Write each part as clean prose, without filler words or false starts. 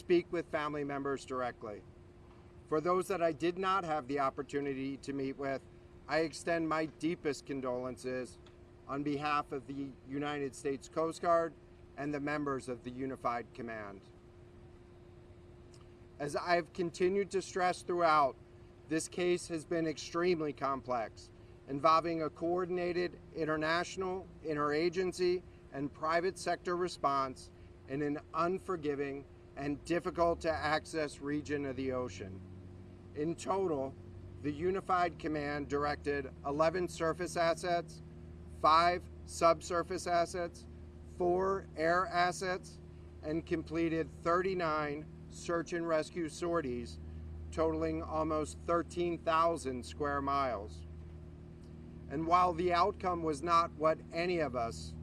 speak with family members directly. For those that I did not have the opportunity to meet with, I extend my deepest condolences on behalf of the United States Coast Guard and the members of the Unified Command. As I've continued to stress throughout, this case has been extremely complex, involving a coordinated international, interagency, and private sector response in an unforgiving and difficult to access region of the ocean. In total, the Unified Command directed 11 surface assets, 5 subsurface assets, 4 air assets, and completed 39 search and rescue sorties, totaling almost 13,000 square miles. And while the outcome was not what any of us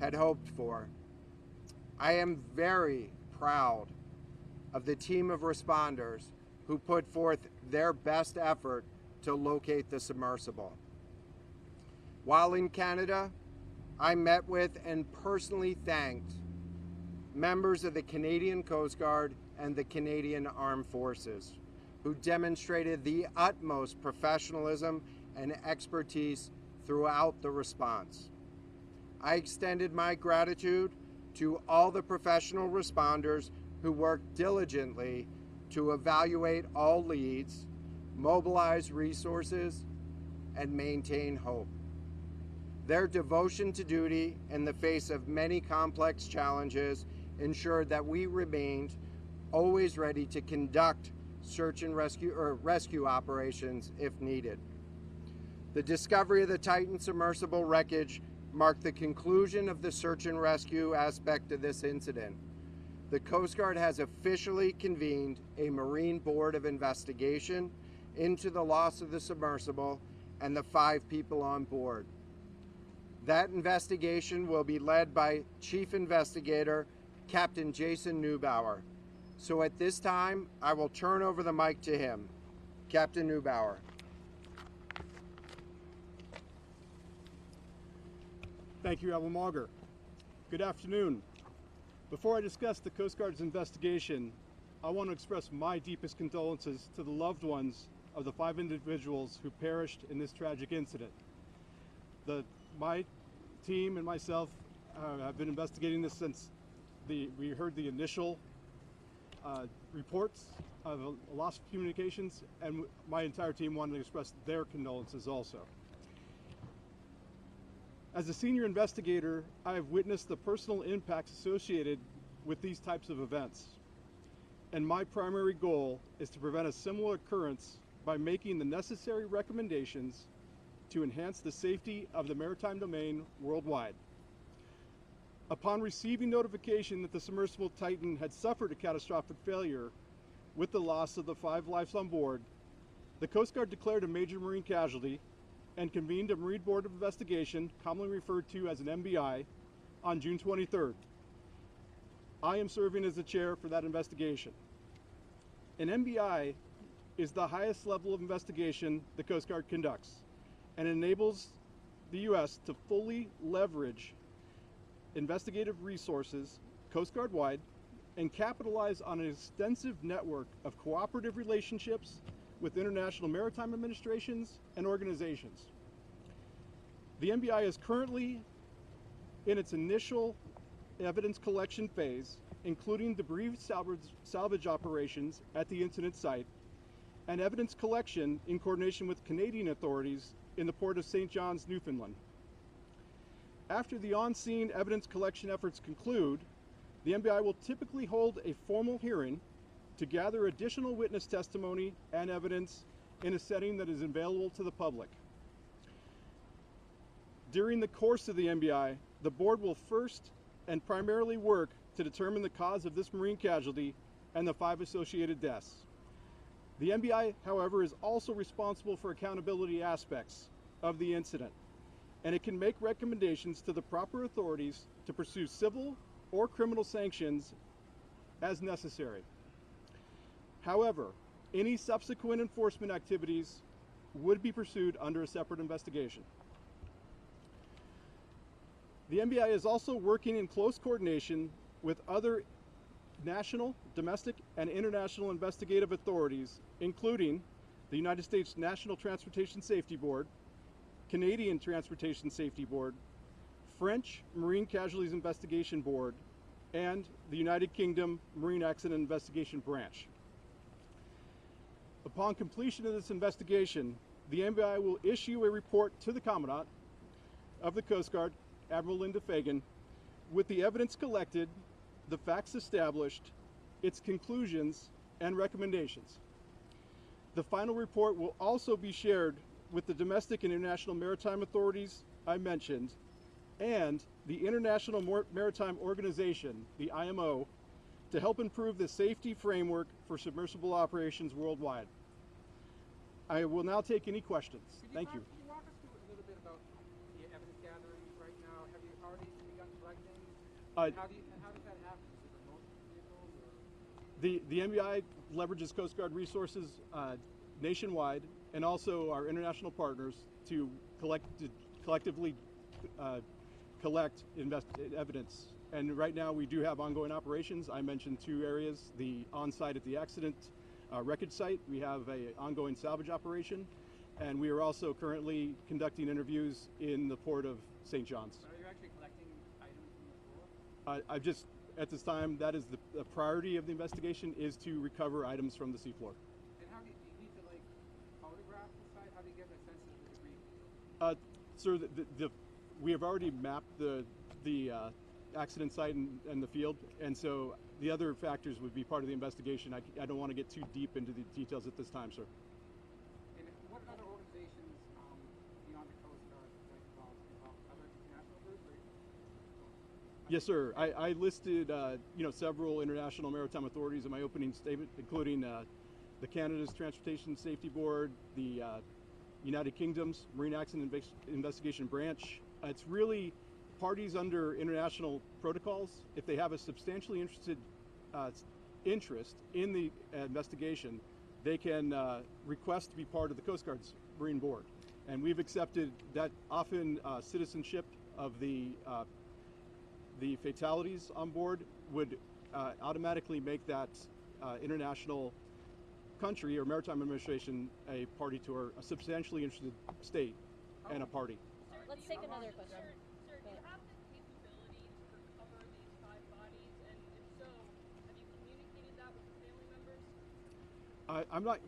had hoped for, I am very proud of the team of responders who put forth their best effort to locate the submersible. While in Canada, I met with and personally thanked members of the Canadian Coast Guard and the Canadian Armed Forces, who demonstrated the utmost professionalism and expertise throughout the response. I extended my gratitude to all the professional responders who worked diligently to evaluate all leads, mobilize resources, and maintain hope. Their devotion to duty in the face of many complex challenges ensured that we remained always ready to conduct search and rescue operations if needed. The discovery of the Titan submersible wreckage marked the conclusion of the search and rescue aspect of this incident. The Coast Guard has officially convened a Marine Board of Investigation into the loss of the submersible and the 5 people on board. That investigation will be led by Chief Investigator Captain Jason Neubauer. So at this time, I will turn over the mic to him. Captain Neubauer. Thank you, Admiral Mauger. Good afternoon. Before I discuss the Coast Guard's investigation, I want to express my deepest condolences to the loved ones of the 5 individuals who perished in this tragic incident. My team and myself have been investigating this since we heard the initial reports of a loss of communications, and my entire team wanted to express their condolences also. As a senior investigator, I have witnessed the personal impacts associated with these types of events. And my primary goal is to prevent a similar occurrence by making the necessary recommendations to enhance the safety of the maritime domain worldwide. Upon receiving notification that the submersible Titan had suffered a catastrophic failure with the loss of the 5 lives on board, the Coast Guard declared a major marine casualty and convened a Marine Board of Investigation, commonly referred to as an MBI, on June 23rd. I am serving as the chair for that investigation. An MBI is the highest level of investigation the Coast Guard conducts and enables the U.S. to fully leverage investigative resources Coast Guard-wide and capitalize on an extensive network of cooperative relationships with international maritime administrations and organizations. The MBI is currently in its initial evidence collection phase, including debris salvage operations at the incident site and evidence collection in coordination with Canadian authorities in the port of St. John's, Newfoundland. After the on-scene evidence collection efforts conclude, the MBI will typically hold a formal hearing to gather additional witness testimony and evidence in a setting that is available to the public. During the course of the MBI, the board will first and primarily work to determine the cause of this marine casualty and the 5 associated deaths. The MBI, however, is also responsible for accountability aspects of the incident, and it can make recommendations to the proper authorities to pursue civil or criminal sanctions as necessary. However, any subsequent enforcement activities would be pursued under a separate investigation. The MBI is also working in close coordination with other national, domestic, and international investigative authorities, including the United States National Transportation Safety Board, Canadian Transportation Safety Board, French Marine Casualties Investigation Board, and the United Kingdom Marine Accident Investigation Branch. Upon completion of this investigation, the MBI will issue a report to the Commandant of the Coast Guard, Admiral Linda Fagan, with the evidence collected, the facts established, its conclusions, and recommendations. The final report will also be shared with the domestic and international maritime authorities I mentioned, and the International Maritime Organization, the IMO, to help improve the safety framework for submersible operations worldwide. I will now take any questions. Thank you. Can you walk us through a little bit about the evidence gathering right now? Have you already begun collecting? How does that happen? Is it remote vehicles or? The MBI leverages Coast Guard resources nationwide, and also our international partners to collectively collect evidence. And right now we do have ongoing operations. I mentioned two areas: the on-site at the accident wreckage site. We have an ongoing salvage operation, and we are also currently conducting interviews in the port of St. John's. But are you actually collecting items from the floor? I've just, at this time, that is the priority of the investigation, is to recover items from the seafloor. And how do you need to like photograph the site? How do you get a sense of the debris? Sir, we have already mapped the accident site and the field, and so the other factors would be part of the investigation. I don't want to get too deep into the details at this time, sir. And what other organizations beyond the Coast Guard are involved? Other international groups? Yes, sir. I listed several international maritime authorities in my opening statement, including the Canada's Transportation Safety Board, the United Kingdom's Marine Accident Investigation Branch. It's really parties under international protocols. If they have a substantially interest in the investigation, they can request to be part of the Coast Guard's Marine Board. And we've accepted that. Often citizenship of the fatalities on board would automatically make that international country or maritime administration a party to a substantially interested state and a party. Let's take another question. Sir, do you have the capability to recover these 5 bodies? And if so, have you communicated that with the family members?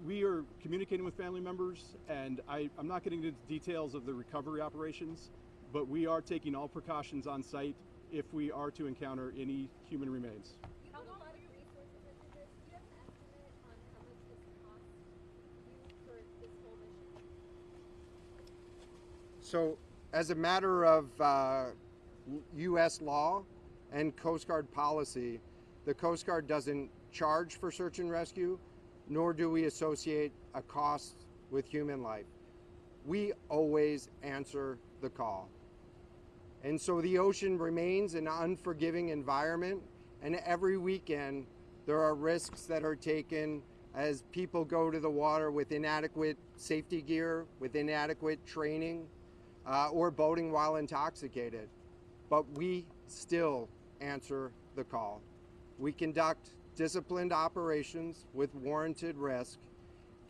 We are communicating with family members, and I'm not getting into the details of the recovery operations, but we are taking all precautions on site if we are to encounter any human remains. You put a lot of resources into this. Do you have an estimate on how much this cost you for this whole mission? So, as a matter of U.S. law and Coast Guard policy, the Coast Guard doesn't charge for search and rescue, nor do we associate a cost with human life. We always answer the call. And so the ocean remains an unforgiving environment, and every weekend there are risks that are taken as people go to the water with inadequate safety gear, with inadequate training, or boating while intoxicated. But we still answer the call. We conduct disciplined operations with warranted risk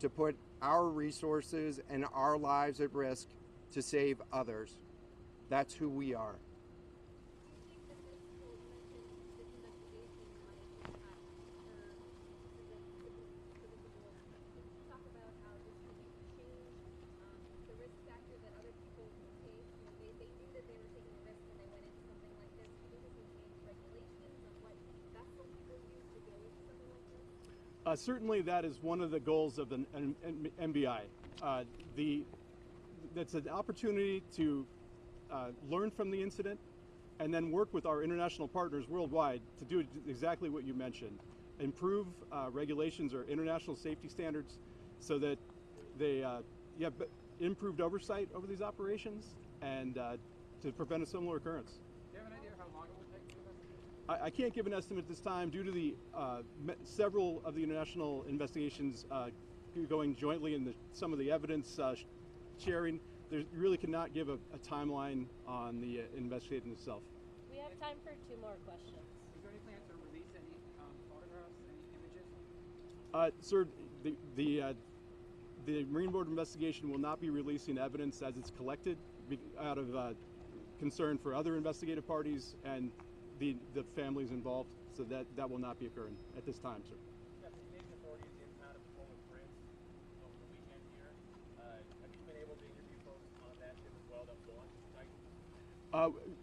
to put our resources and our lives at risk to save others. That's who we are. Do you think that this whole, you mentioned this investigation might impact can you talk about how this could change the risk factor that other people will take? They knew that they were taking a risk when they went into something like this. Do you think this will change regulations on what vessels people use to go into something like this? Certainly that is one of the goals of an MBI. That's an opportunity to learn from the incident and then work with our international partners worldwide to do exactly what you mentioned. Improve regulations or international safety standards so that they have improved oversight over these operations and to prevent a similar occurrence. Do you have an idea how long it will take to investigate? I can't give an estimate at this time due to the several of the international investigations going jointly and some of the evidence sharing. You really cannot give a timeline on the investigation itself. We have time for 2 more questions. Is there any plans to release any Sir, the Marine Board of Investigation will not be releasing evidence as it's collected out of concern for other investigative parties and the families involved. So that will not be occurring at this time, sir. Yeah, the Canadian authorities impounded the Polar Prince over the weekend here. Have you been able to interview folks on that ship as well that was on tonight?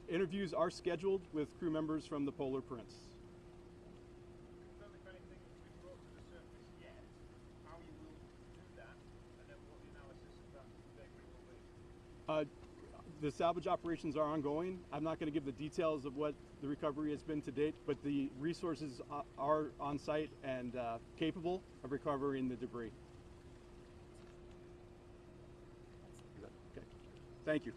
Interviews are scheduled with crew members from the Polar Prince. Confirm if anything has been brought to the surface yet, how you will do that, and then what the analysis of that debris will be. The salvage operations are ongoing. I'm not going to give the details of what the recovery has been to date, but the resources are on site and capable of recovering the debris. Okay. Thank you.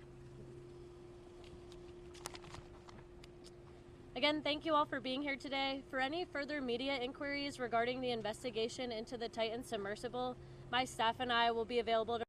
Again, thank you all for being here today. For any further media inquiries regarding the investigation into the Titan submersible, my staff and I will be available to